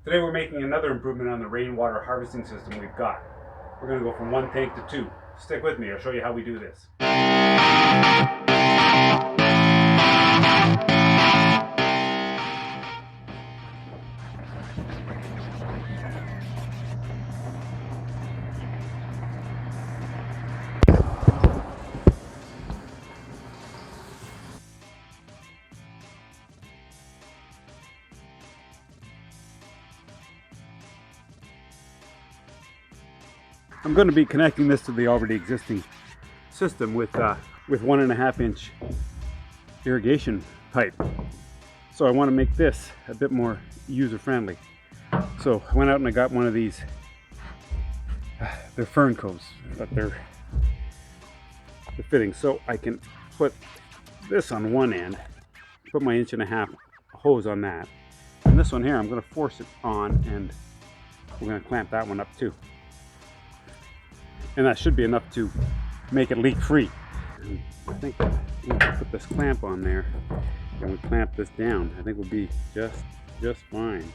Today we're making another improvement on the rainwater harvesting system we've got. We're going to go from 1 tank to 2. Stick with me, I'll show you how we do this. I'm going to be connecting this to the already existing system with 1.5 inch irrigation pipe. So I want to make this a bit more user friendly. So I went out and I got one of these. They're fern coves, but they're fitting. So I can put this on one end, put my 1.5 inch hose on that, and this one here I'm going to force it on, and we're going to clamp that one up too. And that should be enough to make it leak free. And I think we can put this clamp on there and we clamp this down. I think we'll be just fine.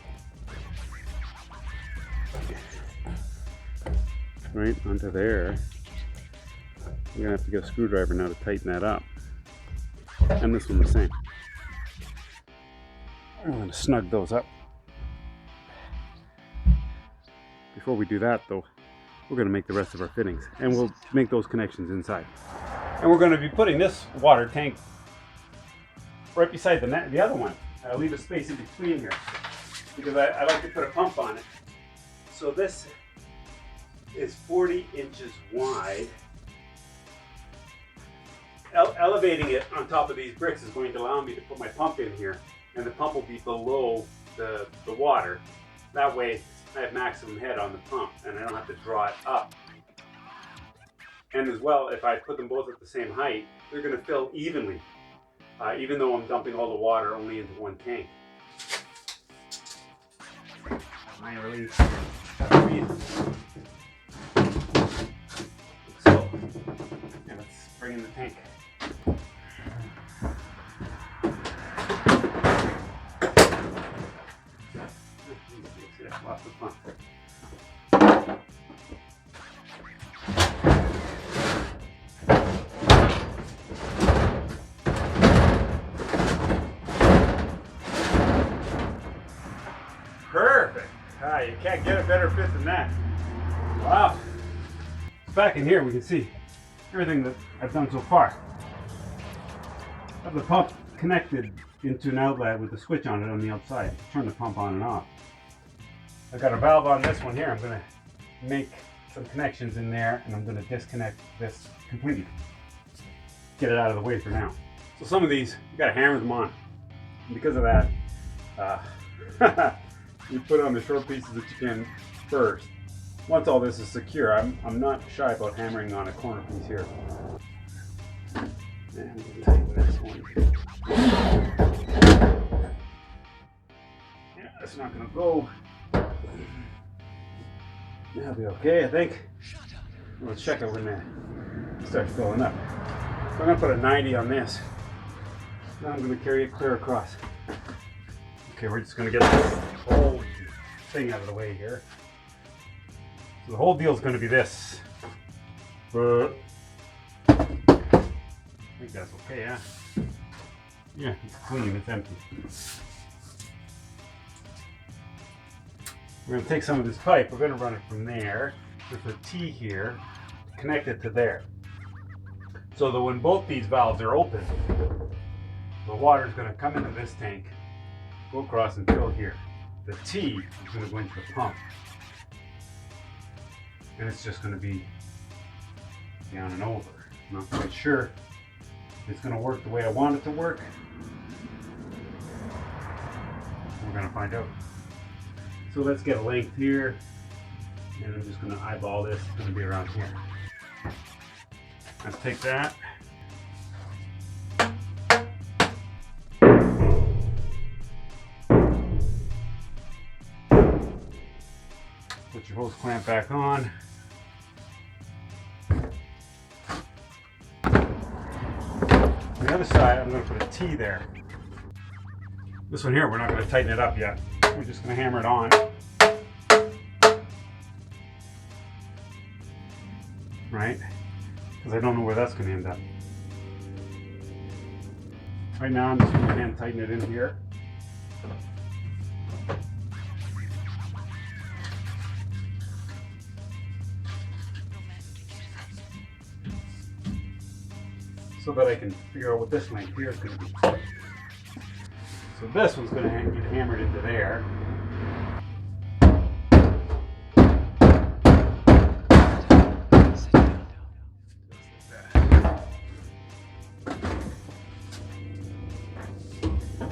Right onto there. We're gonna have to get a screwdriver now to tighten that up. And this one the same. I'm gonna snug those up. Before we do that though, we're going to make the rest of our fittings, and we'll make those connections inside. And we're going to be putting this water tank right beside the other one. I'll leave a space in between here because I like to put a pump on it. So this is 40 inches wide. Elevating it on top of these bricks is going to allow me to put my pump in here, and the pump will be below the water. That way I have maximum head on the pump and I don't have to draw it up. And as well, if I put them both at the same height, they're going to fill evenly, even though I'm dumping all the water only into one tank. I really have to read. So, yeah, let's bring in the tank. Lots of fun. Perfect. You can't get a better fit than that. Wow. Back in here we can see everything that I've done so far. I have the pump connected into an outlet with a switch on it on the outside. Turn the pump on and off. I've got a valve on this one here. I'm going to make some connections in there, and I'm going to disconnect this completely. Get it out of the way for now. So some of these, you got to hammer them on. And because of that, you put on the short pieces that you can first. Once all this is secure, I'm not shy about hammering on a corner piece here. And I'm going to tighten this one. Yeah, that's not going to go. That'll be okay, I think. Let's check it when it starts filling up. So I'm going to put a 90 on this. Now I'm going to carry it clear across. Okay, we're just going to get this whole thing out of the way here. So the whole deal is going to be this. I think that's okay, yeah? Yeah, it's clean, it's empty. We're going to take some of this pipe, we're going to run it from there with a T here, connect it to there. So that when both these valves are open, the water is going to come into this tank, go across and fill here. The T is going to go into the pump. And it's just going to be down and over. I'm not quite sure it's going to work the way I want it to work. We're going to find out. So let's get a length here, and I'm just going to eyeball this. It's going to be around here. Let's take that. Put your hose clamp back on. On the other side, I'm going to put a T there. This one here, we're not going to tighten it up yet. We're just going to hammer it on. right? Because I don't know where that's going to end up. Right now I'm just going to hand tighten it in here. So that I can figure out what this length here is going to be. So this one's going to get hammered into there.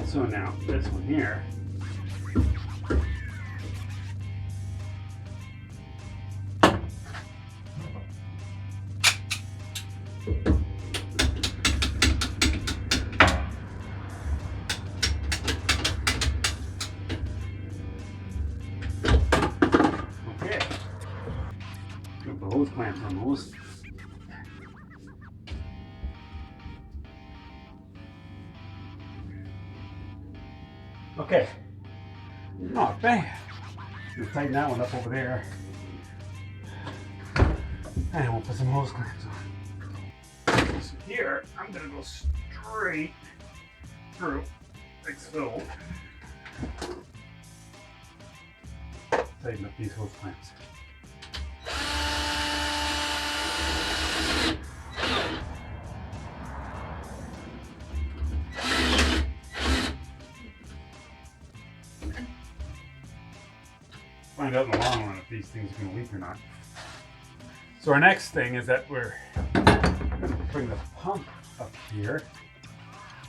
So now this one here, okay, put the hose clamps on those. Okay, not bad. We'll tighten that one up over there. And we'll put some hose clamps on. So here, I'm gonna go straight through, like so. Tighten up these hose clamps. Find out in the long run if these things are going to leak or not. So our next thing is that we're going to bring the pump up here.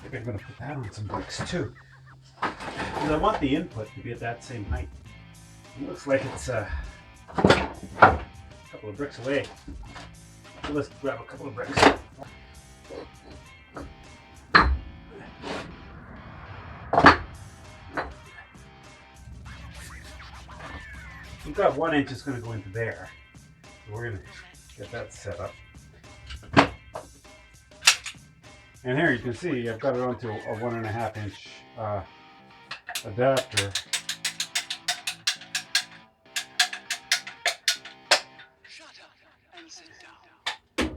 I think I'm going to put that on some bricks too. Because I want the input to be at that same height. It looks like it's a couple of bricks away. So let's grab a couple of bricks. We've got 1 inch is going to go into there. So we're going to get that set up. And here you can see I've got it onto a 1.5 inch adapter. Shut up and sit down.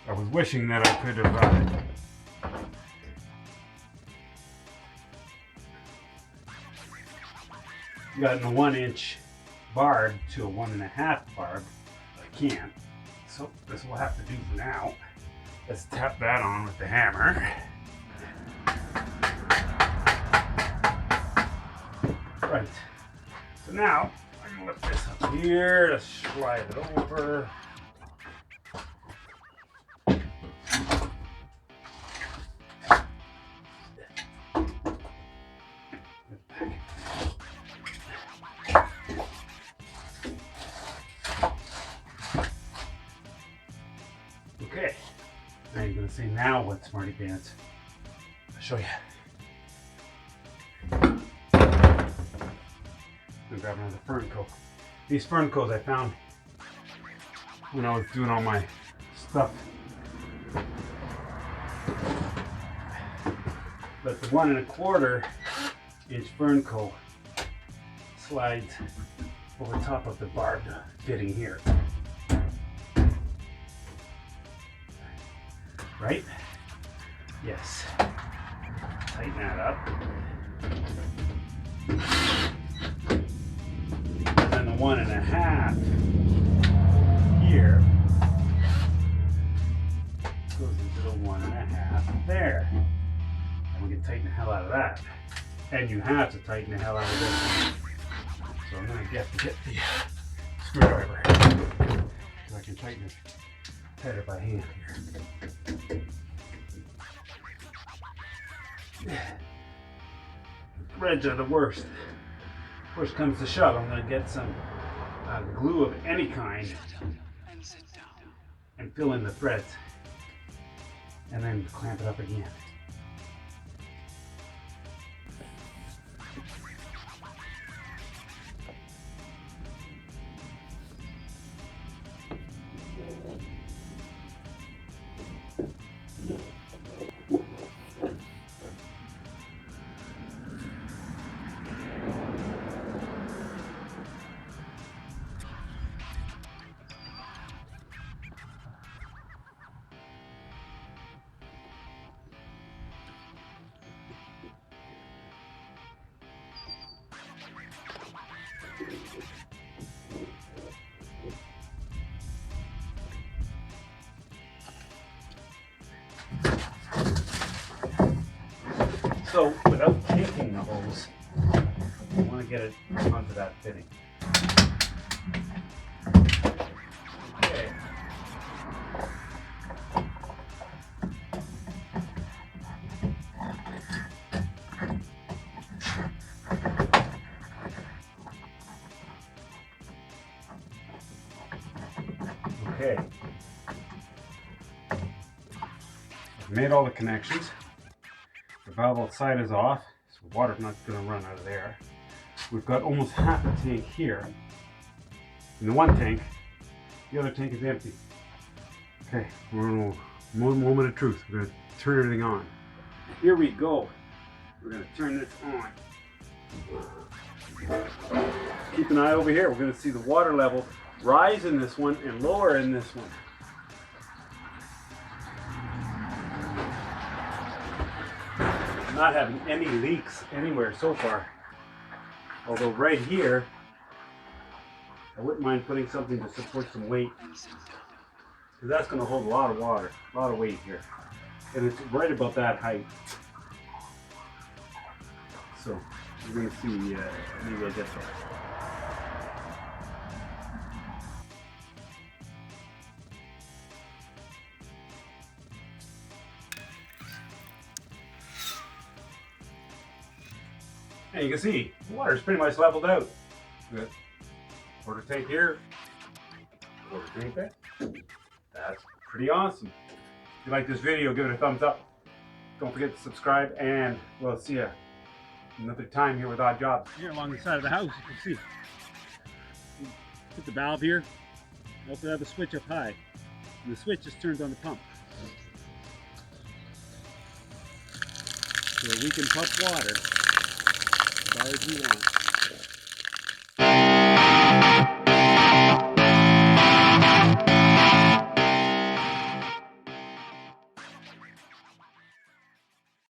I was wishing that I could have gotten a 1 inch barb to a 1.5 barb, but I can't. So this will have to do for now. Let's tap that on with the hammer. Right. So now I'm gonna lift this up here to slide it over. Okay, now you're going to say, now what, smarty pants? I'll show you. I'm going to grab another fern coat. These fern coats I found when I was doing all my stuff. But the 1.25 inch fern coat slides over top of the barbed fitting here. Right? Yes. Tighten that up. And then the 1.5 here goes into the 1.5 there. And we can tighten the hell out of that. And you have to tighten the hell out of this one. So I'm going to get the screwdriver. So I can tighten it tighter by hand here. Threads are the worst. Worst comes to shove, I'm going to get some glue of any kind and fill in the threads and then clamp it up again. So without taking the hose, you want to get it onto that fitting. Okay. Okay. I've made all the connections. The valve outside is off, so water's not going to run out of there. We've got almost half a tank here in the one tank. The other tank is empty. Okay, we're in a moment of truth. We're going to turn everything on. Here we go. We're going to turn this on. Keep an eye over here. We're going to see the water level rise in this one and lower in this one. Not having any leaks anywhere so far. Although right here, I wouldn't mind putting something to support some weight. Because that's going to hold a lot of water, a lot of weight here. And it's right about that height. So, we're going to see, maybe I'll get there. And you can see, the water's pretty much leveled out. Good. Quarter tank here, quarter tank there. That's pretty awesome. If you like this video, give it a thumbs up. Don't forget to subscribe, and we'll see you another time here with Odd Jobs. Here along the side of the house, you can see. Put the valve here. I also have a switch up high. And the switch just turns on the pump. So we can pump water as far as we want.